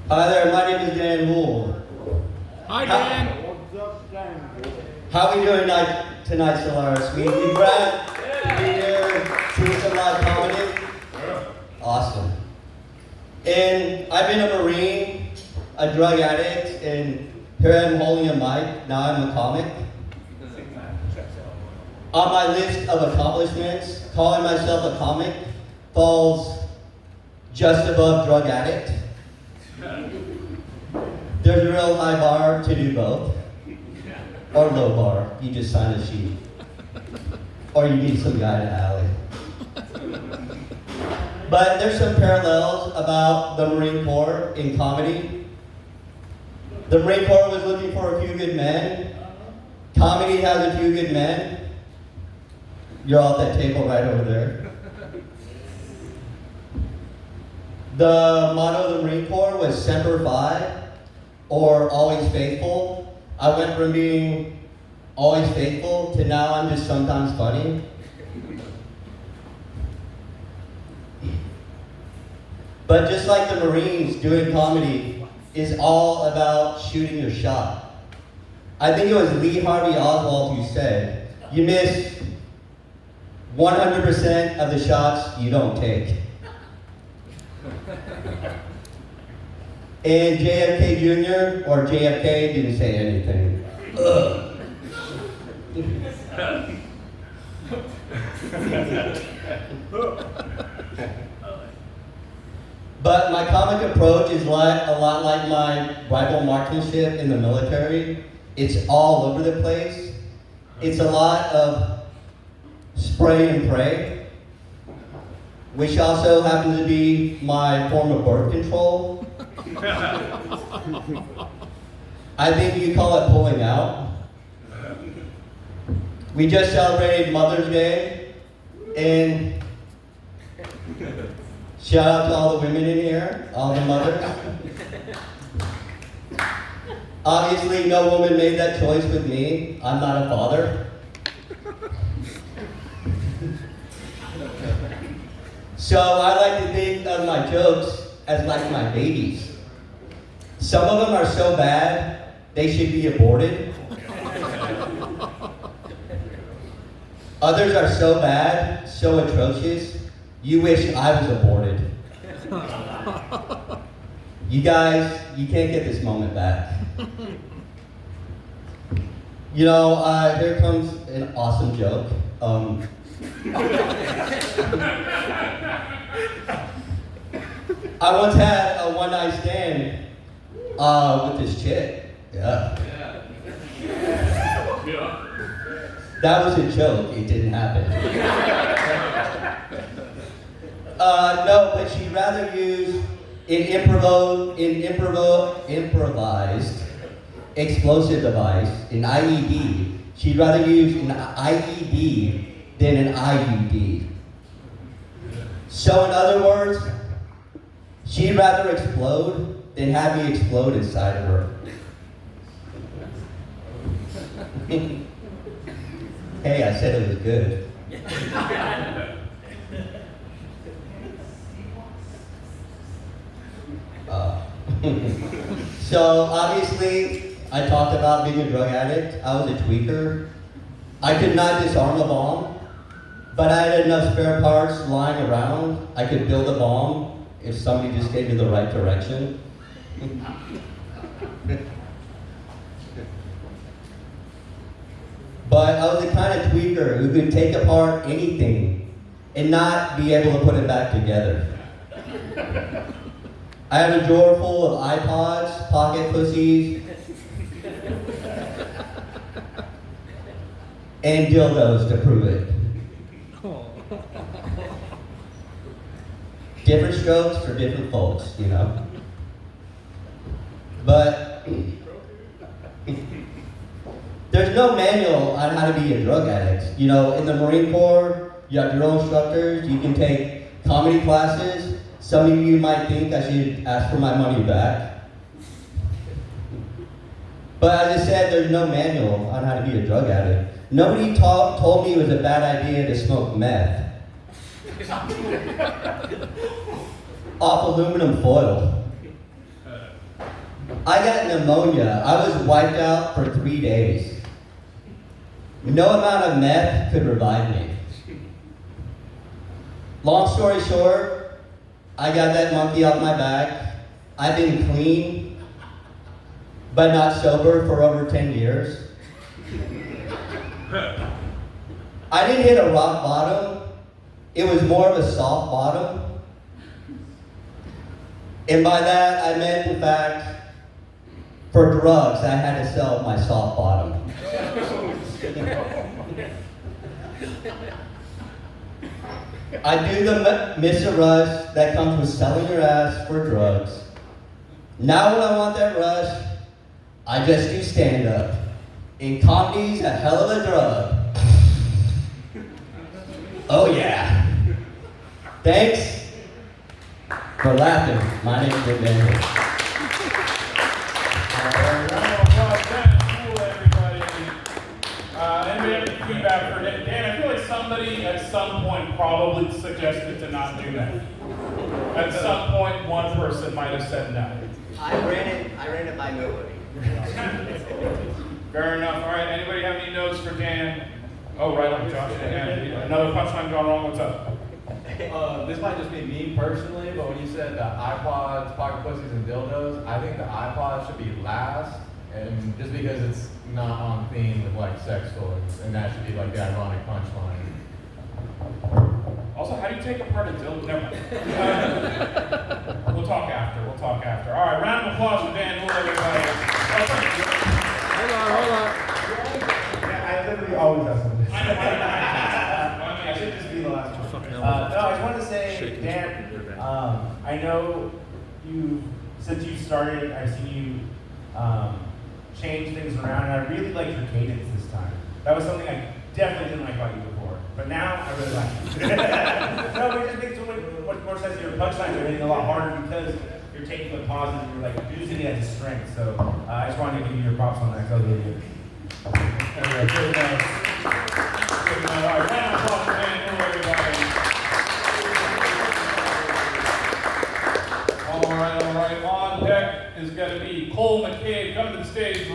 Hi there, my name is Dan Wool. Hi, How- Dan. What's up, Dan? How are we doing tonight, Solaris? We glad to be here, see some live comedy. Awesome. And I've been a Marine, a drug addict, and here I am holding a mic. Now I'm a comic. On my list of accomplishments, calling myself a comic falls just above drug addict. There's a real high bar to do both. Or low bar, you just sign a sheet. Or you need some guy in the alley. But there's some parallels about the Marine Corps in comedy. The Marine Corps was looking for a few good men. Comedy has a few good men. You're all at that table right over there. The motto of the Marine Corps was Semper Fi, or always faithful. I went from being always faithful to now I'm just sometimes funny. But just like the Marines, doing comedy is all about shooting your shot. I think it was Lee Harvey Oswald who said, you miss 100% of the shots you don't take. And JFK Jr. or JFK didn't say anything. Ugh. But my comic approach is a lot like my rifle marksmanship in the military. It's all over the place. It's a lot of spray and pray, which also happens to be my form of birth control. I think you call it pulling out. We just celebrated Mother's Day, and shout out to all the women in here, all the mothers. Obviously, no woman made that choice with me. I'm not a father. So I like to think of my jokes as like my babies. Some of them are so bad, they should be aborted. Others are so bad, so atrocious, you wish I was aborted. You guys, you can't get this moment back. You know, here comes an awesome joke. I once had a one-night stand with this chick. Yeah. That was a joke. It didn't happen. No, but she'd rather use improvised explosive device, an IED. She'd rather use an IED than an IUD. So in other words, she'd rather explode than have me explode inside of her. Hey, I said it was good. So obviously, I talked about being a drug addict. I was a tweaker. I could not disarm a bomb, but I had enough spare parts lying around. I could build a bomb if somebody just gave me the right direction. But I was the kind of tweaker who could take apart anything and not be able to put it back together. I have a drawer full of iPods, pocket pussies, and dildos to prove it. Different strokes for different folks, you know. But there's no manual on how to be a drug addict. You know, in the Marine Corps, you have your own instructors. You can take comedy classes. Some of you might think I should ask for my money back. But as I said, there's no manual on how to be a drug addict. Nobody told me it was a bad idea to smoke meth off aluminum foil. I got pneumonia. I was wiped out for 3 days. No amount of meth could revive me. Long story short, I got that monkey off my back. I've been clean, but not sober for over 10 years. I didn't hit a rock bottom. It was more of a soft bottom. And by that, I meant the fact, for drugs, I had to sell my soft bottom. I do the miss a rush that comes with selling your ass for drugs. Now when I want that rush, I just do stand-up. And comedy's a hell of a drug. Oh yeah. Thanks for laughing. My name's Rick Van Hook. Round of applause, that's cool, everybody. Anybody have any feedback for Dan? Dan, I feel like somebody at some point probably suggested to not do that. At some point, one person might have said no. I ran it by nobody. Fair enough. All right, anybody have any notes for Dan? Oh, right on, Josh. Yeah. Another punchline gone wrong. What's up? This might just be me personally, but when you said the iPods, pocket pussies, and dildos, I think the iPod should be last, and just because it's not on theme with like sex toys, and that should be like the ironic punchline. Also, how do you take apart a dildo? Never mind. We'll talk after. We'll talk after. All right, round of applause for Dan Hool, everybody. Hold on. Yeah, I literally always have something to say. I I should just be the last one. No, I just wanted to say, Dan, I know you, since you started, I've seen you change things around, and I really liked your cadence this time. That was something I definitely didn't like about you before, but now I really like it. No, but it just makes so much more sense. Your punchlines are hitting a lot harder because you're taking the pauses and you're like using it as a strength. So I just wanted to give you your props on that. That was really good. Anyway, good enough. Good enough. All right, round of applause for Dan Hool, everybody. All right. On deck is going to be Cole McCabe. Come to the stage.